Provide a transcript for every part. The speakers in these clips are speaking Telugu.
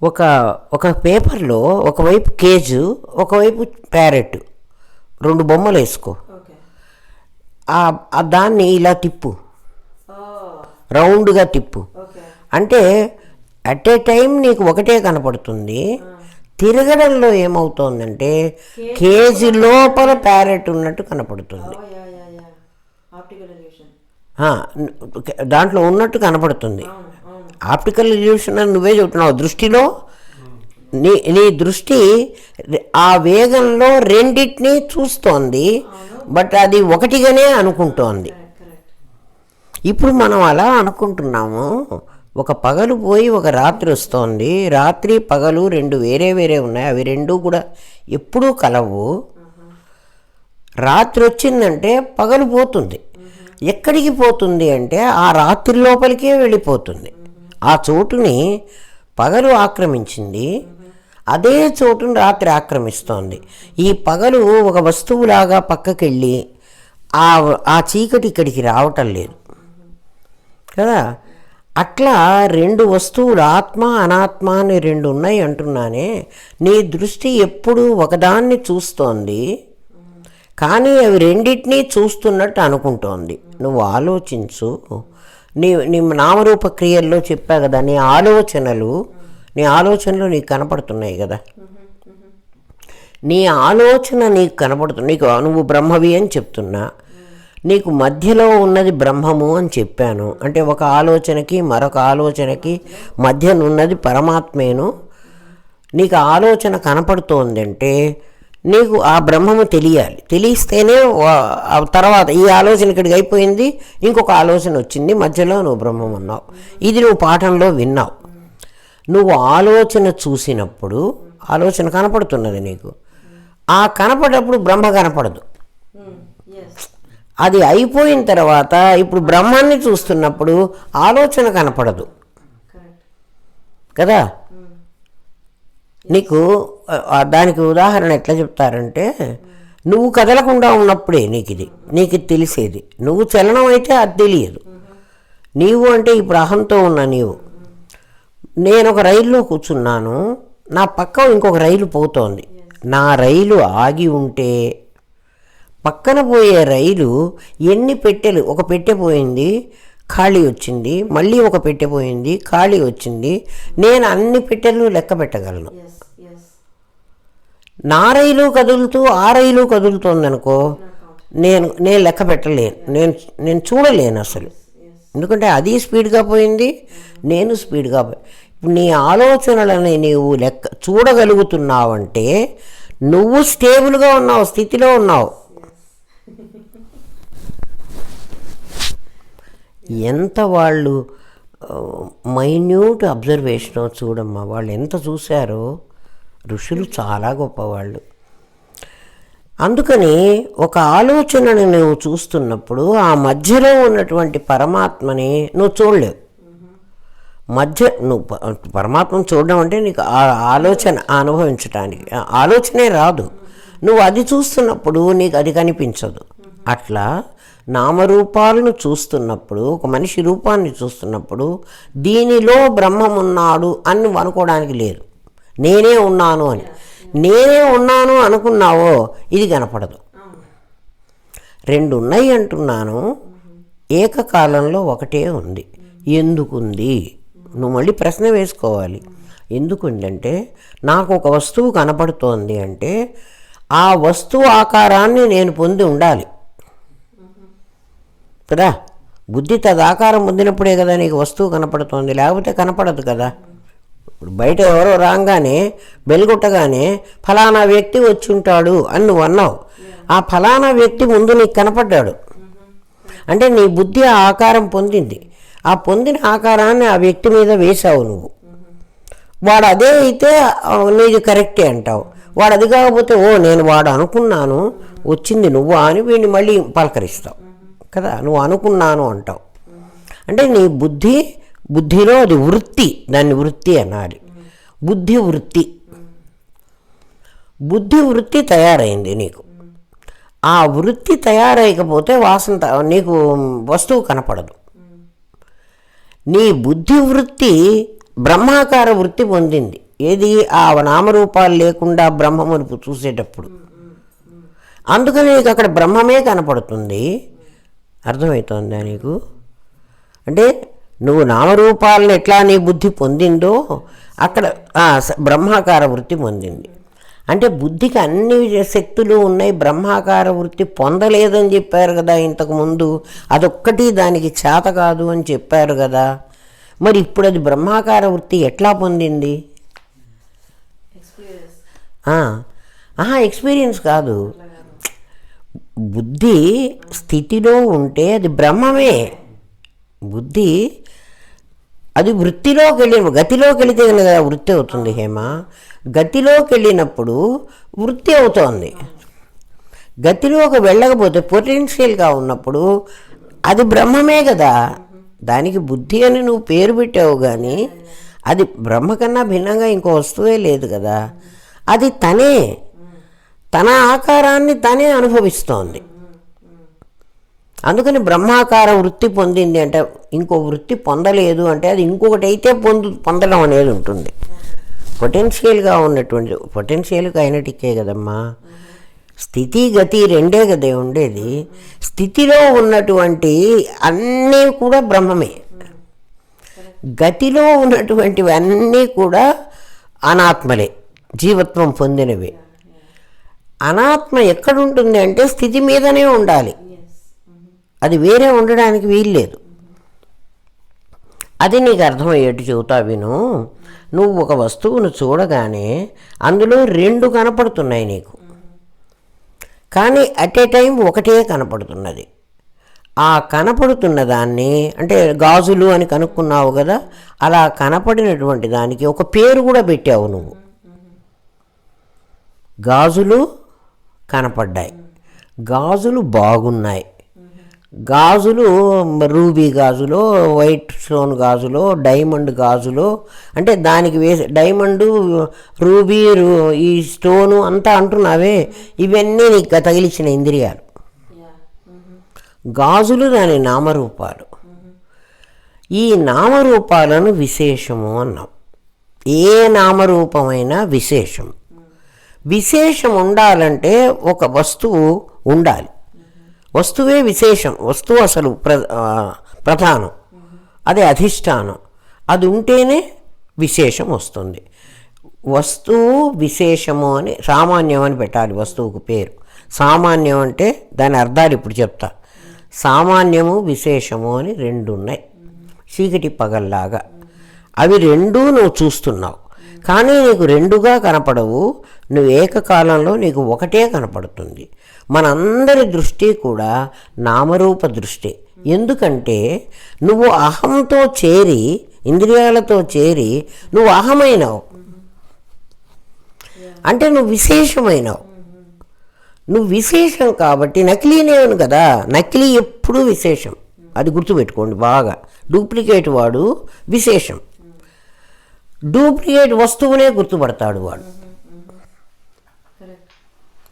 ఒక ఒక పేపర్లో ఒకవైపు కేజు, ఒకవైపు ప్యారెట్, రెండు బొమ్మలు వేసుకో. దాన్ని ఇలా తిప్పు, రౌండ్గా తిప్పు. అంటే అట్ ఏ టైం నీకు ఒకటే కనపడుతుంది. తిరగడంలో ఏమవుతోందంటే కేజీ లోపల ప్యారెట్ ఉన్నట్టు కనపడుతుంది. దాంట్లో ఉన్నట్టు కనపడుతుంది. ఆప్టికల్ ఇల్యూషన్ అని నువ్వే చెబుతున్నావు. దృష్టిలో నీ దృష్టి ఆ వేగంలో రెండింటినీ చూస్తోంది, బట్ అది ఒకటిగానే అనుకుంటోంది. ఇప్పుడు మనం అలా అనుకుంటున్నాము. ఒక పగలు పోయి ఒక రాత్రి వస్తోంది. రాత్రి పగలు రెండు వేరే వేరే ఉన్నాయి. అవి రెండు కూడా ఎప్పుడూ కలవు. రాత్రి వచ్చిందంటే పగలు పోతుంది. ఎక్కడికి పోతుంది అంటే ఆ రాత్రి లోపలికే వెళ్ళిపోతుంది. ఆ చోటుని పగలు ఆక్రమించింది, అదే చోటుని రాత్రి ఆక్రమిస్తోంది. ఈ పగలు ఒక వస్తువులాగా పక్కకెళ్ళి ఆ చీకటి ఇక్కడికి రావటం లేదు కదా. అట్లా రెండు వస్తువులు, ఆత్మ అనాత్మ అని రెండు ఉన్నాయి అంటున్నానే. నీ దృష్టి ఎప్పుడూ ఒకదాన్ని చూస్తోంది, కానీ అవి రెండింటినీ చూస్తున్నట్టు అనుకుంటోంది. నువ్వు ఆలోచించు. నీ నామరూప క్రియల్లో చెప్పా కదా, నీ ఆలోచనలు నీకు కనపడుతున్నాయి కదా. నీ ఆలోచన నీకు కనపడుతుంది. నువ్వు బ్రహ్మవి అని చెప్తున్నా, నీకు మధ్యలో ఉన్నది బ్రహ్మము అని చెప్పాను. అంటే ఒక ఆలోచనకి మరొక ఆలోచనకి మధ్యనున్నది పరమాత్మేను. నీకు ఆలోచన కనపడుతోందంటే నీకు ఆ బ్రహ్మము తెలియాలి. తెలిస్తేనే తర్వాత ఈ ఆలోచన ఇక్కడికి అయిపోయింది, ఇంకొక ఆలోచన వచ్చింది, మధ్యలో నువ్వు బ్రహ్మం ఉన్నావు. ఇది నువ్వు పాఠంలో విన్నావు. నువ్వు ఆలోచన చూసినప్పుడు ఆలోచన కనపడుతున్నది నీకు. ఆ కనపడేటప్పుడు బ్రహ్మ కనపడదు. అది అయిపోయిన తర్వాత ఇప్పుడు బ్రహ్మాన్ని చూస్తున్నప్పుడు ఆలోచన కనపడదు కదా. నీకు దానికి ఉదాహరణ ఎట్లా చెప్తారంటే, నువ్వు కదలకుండా ఉన్నప్పుడే నీకు తెలిసేది. నువ్వు చలనం అయితే అది తెలియదు. నీవు అంటే ఇప్పుడు అహంతో ఉన్న నీవు. నేను ఒక రైల్లో కూర్చున్నాను, నా పక్క ఇంకొక రైలు పోతోంది. నా రైలు ఆగి ఉంటే పక్కన పోయే రైలు ఎన్ని పెట్టెలు, ఒక పెట్టె పోయింది ఖాళీ వచ్చింది, మళ్ళీ ఒక పెట్టె పోయింది ఖాళీ వచ్చింది, నేను అన్ని పెట్టెలు లెక్క పెట్టగలను. నా రైలు కదులుతూ ఆ రైలు కదులుతోందనుకో, నేను లెక్క పెట్టలేను, నేను చూడలేను అసలు. ఎందుకంటే అది స్పీడ్గా పోయింది, నేను స్పీడ్గా ఇప్పుడు నీ ఆలోచనలని నీవు లెక్క చూడగలుగుతున్నావంటే నువ్వు స్టేబుల్గా ఉన్నావు, స్థితిలో ఉన్నావు. ఎంత వాళ్ళు మైన్యూట్ అబ్జర్వేషనో చూడమ్మా, వాళ్ళు ఎంత చూశారో. ఋషులు చాలా గొప్పవాళ్ళు. అందుకని ఒక ఆలోచనని నువ్వు చూస్తున్నప్పుడు ఆ మధ్యలో ఉన్నటువంటి పరమాత్మని నువ్వు చూడలేవు. నువ్వు పరమాత్మను చూడడం అంటే నీకు ఆలోచన అనుభవించటానికి ఆలోచనే రాదు. నువ్వు అది చూస్తున్నప్పుడు నీకు అది కనిపించదు. అట్లా నామరూపాలను చూస్తున్నప్పుడు, ఒక మనిషి రూపాన్ని చూస్తున్నప్పుడు దీనిలో బ్రహ్మమున్నాడు అని నువ్వు అనుకోవడానికి లేదు. నేనే ఉన్నాను అని, నేనే ఉన్నాను అనుకున్నావో ఇది కనపడదు. రెండు ఉన్నాయి అంటున్నాను, ఏకకాలంలో ఒకటే ఉంది. ఎందుకుంది? నువ్వు మళ్ళీ ప్రశ్న వేసుకోవాలి. ఎందుకుందంటే నాకు ఒక వస్తువు కనపడుతోంది అంటే ఆ వస్తువు ఆకారాన్ని నేను పొంది ఉండాలి కదా. బుద్ధి తదాకారం పొందినప్పుడే కదా నీకు వస్తువు కనపడుతోంది, లేకపోతే కనపడదు కదా. ఇప్పుడు బయట ఎవరో రాగానే బెల్గొట్టగానే ఫలానా వ్యక్తి వచ్చి ఉంటాడు అని నువ్వు అన్నావు. ఆ ఫలానా వ్యక్తి ముందు నీకు కనపడ్డాడు అంటే నీ బుద్ధి ఆ ఆకారం పొందింది. ఆ పొందిన ఆకారాన్ని ఆ వ్యక్తి మీద వేశావు నువ్వు. వాడు అదే అయితే నీది కరెక్టే అంటావు. వాడు అది కాకపోతే నేను వాడు అనుకున్నాను వచ్చింది నువ్వా అని వీడిని మళ్ళీ పలకరిస్తావు కదా. నువ్వు అనుకున్నాను అంటావు. అంటే నీ బుద్ధిలో అది వృత్తి, దాన్ని వృత్తి అనాలి. బుద్ధి వృత్తి తయారైంది నీకు. ఆ వృత్తి తయారైకపోతే వాసన నీకు వస్తువు కనపడదు. నీ బుద్ధి వృత్తి బ్రహ్మాకార వృత్తి పొందింది. ఏది ఆ నామరూపాలు లేకుండా బ్రహ్మమును చూసేటప్పుడు. అందుకని నీకు అక్కడ బ్రహ్మమే కనపడుతుంది. అర్థమవుతుందా నీకు? అంటే నువ్వు నామరూపాలను ఎట్లా నీ బుద్ధి పొందిందో అక్కడ బ్రహ్మాకార వృత్తి పొందింది. అంటే బుద్ధికి అన్ని శక్తులు ఉన్నాయి, బ్రహ్మాకార వృత్తి పొందలేదని చెప్పారు కదా ఇంతకుముందు. అదొక్కటి దానికి చేత కాదు అని చెప్పారు కదా. మరి ఇప్పుడు అది బ్రహ్మాకార వృత్తి ఎట్లా పొందింది? ఎక్స్పీరియన్స్ కాదు, బుద్ధి స్థితిలో ఉంటే అది బ్రహ్మమే. బుద్ధి అది వృత్తిలోకి గతిలోకి వెళితే కదా వృత్తి అవుతుంది. హేమ, గతిలోకి వెళ్ళినప్పుడు వృత్తి అవుతోంది. గతిలోకి వెళ్ళకపోతే పొటెన్షియల్గా ఉన్నప్పుడు అది బ్రహ్మమే కదా. దానికి బుద్ధి అని నువ్వు పేరు పెట్టావు, కానీ అది బ్రహ్మ కన్నా భిన్నంగా ఇంకో వస్తువే లేదు కదా. అది తన ఆకారాన్ని తనే అనుభవిస్తోంది. అందుకని బ్రహ్మాకార వృత్తి పొందింది అంటే ఇంకో వృత్తి పొందలేదు అంటే అది ఇంకొకటి అయితే పొందడం అనేది ఉంటుంది. పొటెన్షియల్గా ఉన్నటువంటి పొటెన్షియల్ కైనటికే కదమ్మా. స్థితి గతి రెండే కదే ఉండేది. స్థితిలో ఉన్నటువంటి అన్నీ కూడా బ్రహ్మమే, గతిలో ఉన్నటువంటివి అన్నీ కూడా అనాత్మలే, జీవత్వం పొందినవి. అనాత్మ ఎక్కడుంటుంది అంటే స్థితి మీదనే ఉండాలి, అది వేరే ఉండడానికి వీల్లేదు. అది నీకు అర్థమయ్యేట్టు చెబుతా విను. నువ్వు ఒక వస్తువును చూడగానే అందులో రెండు కనపడుతున్నాయి నీకు, కానీ అట్ ఏ టైం ఒకటే కనపడుతున్నది. ఆ కనపడుతున్న దాన్ని అంటే గాజులు అని కనుక్కున్నావు కదా, అలా కనపడినటువంటి దానికి ఒక పేరు కూడా పెట్టావు నువ్వు. గాజులు కనపడ్డాయి, గాజులు బాగున్నాయి. గాజులు రూబీ గాజులో, వైట్ స్టోన్ గాజులో, డైమండ్ గాజులో, అంటే దానికి వేసే డైమండు, రూబీ, ఈ స్టోను అంతా అంటున్నావే, ఇవన్నీ నీకు తగిలించిన ఇంద్రియాలు. గాజులు దాని నామరూపాలు. ఈ నామరూపాలను విశేషము అన్నాం. ఏ నామరూపమైనా విశేషం. విశేషం ఉండాలంటే ఒక వస్తువు ఉండాలి. వస్తువే విశేషం. వస్తువు అసలు ప్రధానం, అది అధిష్టానం. అది ఉంటేనే విశేషం వస్తుంది. వస్తువు విశేషము అని సామాన్యం అని పెట్టాలి వస్తువుకు పేరు. సామాన్యం అంటే దాని అర్థాలు ఇప్పుడు చెప్తా. సామాన్యము విశేషము అని రెండు ఉన్నాయి, చీకటి పగల్లాగా. అవి రెండూ నువ్వు చూస్తున్నావు, కానీ నీకు రెండుగా కనపడవు. నువ్వు ఏకకాలంలో నీకు ఒకటే కనపడుతుంది. మనందరి దృష్టి కూడా నామరూప దృష్టి. ఎందుకంటే నువ్వు అహంతో చేరి, ఇంద్రియాలతో చేరి నువ్వు అహమైనావు, అంటే నువ్వు విశేషమైనావు. నువ్వు విశేషం కాబట్టి నకిలీనేను కదా. నకిలీ ఎప్పుడూ విశేషం, అది గుర్తుపెట్టుకోండి బాగా. డూప్లికేట్ వాడు విశేషం, డూప్లికేట్ వస్తువునే గుర్తుపడతాడు వాడు.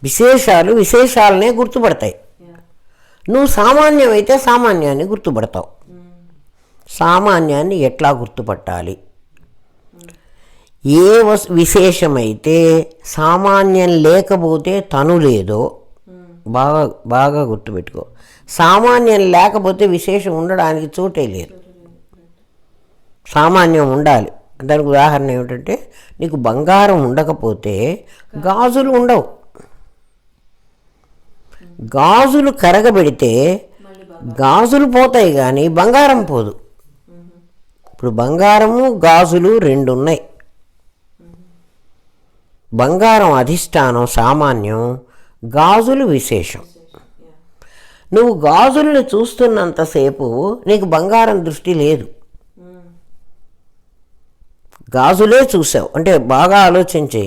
విశేషాలు విశేషాలనే గుర్తుపడతాయి. నువ్వు సామాన్యం అయితే సామాన్యాన్ని గుర్తుపడతావు. సామాన్యాన్ని ఎట్లా గుర్తుపట్టాలి? ఏ విశేషమైతే సామాన్యం లేకపోతే తను లేదో బాగా బాగా గుర్తుపెట్టుకో. సామాన్యం లేకపోతే విశేషం ఉండడానికి చోటే లేదు. సామాన్యం ఉండాలి. దానికి ఉదాహరణ ఏమిటంటే, నీకు బంగారం ఉండకపోతే గాజులు ఉండవు. గాజులు కరగబెడితే గాజులు పోతాయి కానీ బంగారం పోదు. ఇప్పుడు బంగారము గాజులు రెండు ఉన్నాయి. బంగారం అధిష్టానం సామాన్యం, గాజులు విశేషం. నువ్వు గాజుల్ని చూస్తున్నంతసేపు నీకు బంగారం దృష్టి లేదు, గాజులే చూసావు. అంటే బాగా ఆలోచించి,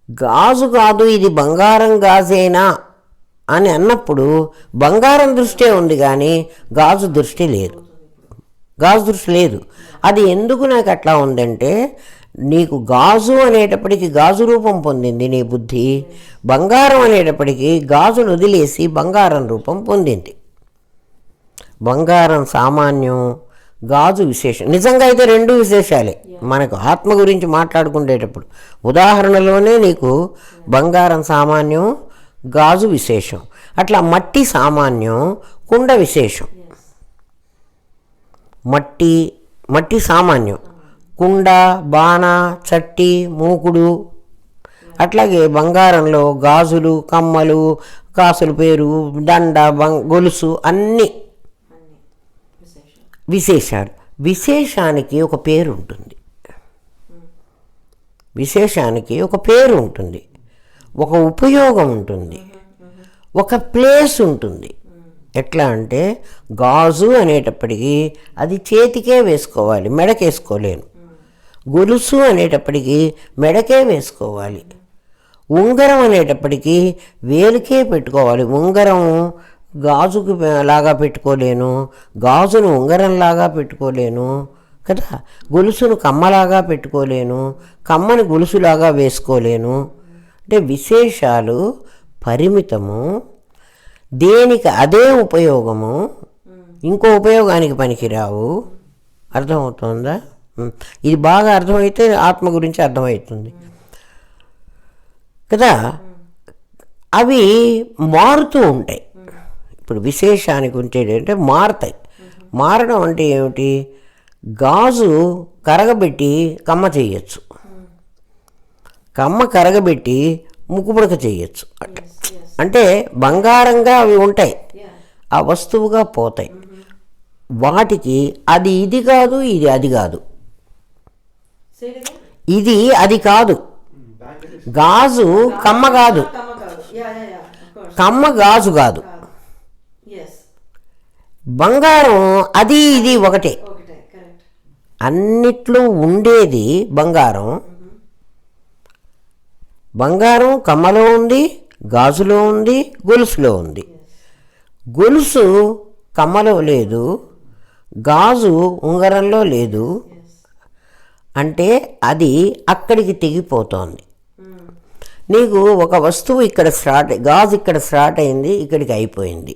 గాజు కాదు ఇది బంగారం గాజేనా అని అన్నప్పుడు బంగారం దృష్టే ఉంది కానీ గాజు దృష్టి లేదు. గాజు దృష్టి లేదు. అది ఎందుకు నాకు అట్లా ఉందంటే, నీకు గాజు అనేటప్పటికీ గాజు రూపం పొందింది నీ బుద్ధి. బంగారం అనేటప్పటికీ గాజును వదిలేసి బంగారం రూపం పొందింది. బంగారం సామాన్యం, గాజు విశేషం. నిజంగా అయితే రెండు విశేషాలే. మనకు ఆత్మ గురించి మాట్లాడుకునేటప్పుడు ఉదాహరణలోనే నీకు బంగారం సామాన్యం, గాజు విశేషం. అట్లా మట్టి సామాన్యం, కుండ విశేషం. మట్టి సామాన్యం, కుండ, బాణ, చట్టి, మూకుడు. అట్లాగే బంగారంలో గాజులు, కమ్మలు, కాసుల పేరు, దండ, గొలుసు అన్నీ విశేషాలు. విశేషానికి ఒక పేరు ఉంటుంది. విశేషానికి ఒక పేరు ఉంటుంది, ఒక ఉపయోగం ఉంటుంది, ఒక ప్లేస్ ఉంటుంది. ఎట్లా అంటే గాజు అనేటప్పటికీ అది చేతికే వేసుకోవాలి, మెడకేసుకోలేను. గొలుసు అనేటప్పటికీ మెడకే వేసుకోవాలి. ఉంగరం అనేటప్పటికీ వేలుకే పెట్టుకోవాలి. ఉంగరం గాజుకు లాగా పెట్టుకోలేను, గాజును ఉంగరంలాగా పెట్టుకోలేను కదా. గొలుసును కమ్మలాగా పెట్టుకోలేను, కమ్మని గొలుసులాగా వేసుకోలేను. అంటే విశేషాలు పరిమితము, దేనికి అదే ఉపయోగము, ఇంకో ఉపయోగానికి పనికిరావు. అర్థమవుతుందా? ఇది బాగా అర్థమైతే ఆత్మ గురించి అర్థమవుతుంది కదా. అవి మారుతూ ఉంటాయి. ఇప్పుడు విశేషానికి ఉంచేది అంటే మారుతాయి. మారడం అంటే ఏమిటి? గాజు కరగబెట్టి కమ్మ చేయొచ్చు, కమ్మ కరగబెట్టి ముక్కుపుడక చేయొచ్చు. అంటే బంగారంగా అవి ఉంటాయి, ఆ వస్తువుగా పోతాయి. వాటికి అది ఇది కాదు, ఇది అది కాదు. ఇది అది కాదు. గాజు కమ్మ కాదు, కమ్మ గాజు కాదు. బంగారం అది ఇది ఒకటే. అన్నిట్లో ఉండేది బంగారం. బంగారం కమ్మలో ఉంది, గాజులో ఉంది, గొలుసులో ఉంది. గొలుసు కమ్మలో లేదు, గాజు ఉంగరంలో లేదు. అంటే అది అక్కడికి తెగిపోతోంది. నీకు ఒక వస్తువు ఇక్కడ గాజు ఇక్కడ స్టార్ట్ అయింది, ఇక్కడికి అయిపోయింది.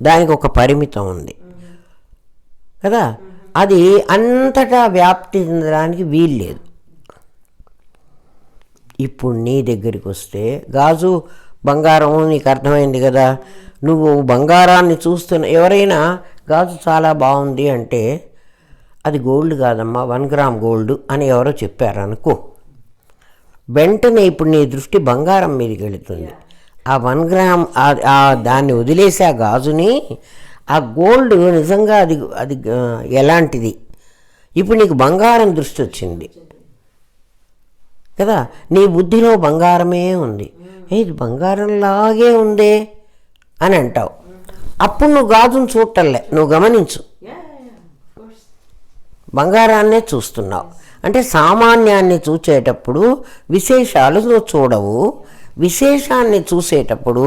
దానికి ఒక పరిమితం ఉంది కదా. అది అంతటా వ్యాప్తి చెందడానికి వీల్లేదు. ఇప్పుడు నీ దగ్గరికి వస్తే గాజు బంగారం నీకు అర్థమైంది కదా. నువ్వు బంగారాన్ని చూస్తున్న ఎవరైనా గాజు చాలా బాగుంది అంటే అది గోల్డ్ కాదమ్మా, 1 గ్రామ్ గోల్డ్ అని ఎవరో చెప్పారనుకో, వెంటనే ఇప్పుడు నీ దృష్టి బంగారం మీదకి వెళుతుంది. ఆ 1 గ్రామ్ దాన్ని వదిలేసి ఆ గాజుని, ఆ గోల్డ్ నిజంగా అది ఎలాంటిది. ఇప్పుడు నీకు బంగారం దృష్టి వచ్చింది కదా. నీ బుద్ధిలో బంగారమే ఉంది, ఇది బంగారంలాగే ఉందే అని అంటావు. అప్పుడు నువ్వు గాజును చూడటంలే, నువ్వు గమనించు, బంగారాన్నే చూస్తున్నావు. అంటే సామాన్యాన్ని చూసేటప్పుడు విశేషాలు నువ్వు చూడవు, విశేషాన్ని చూసేటప్పుడు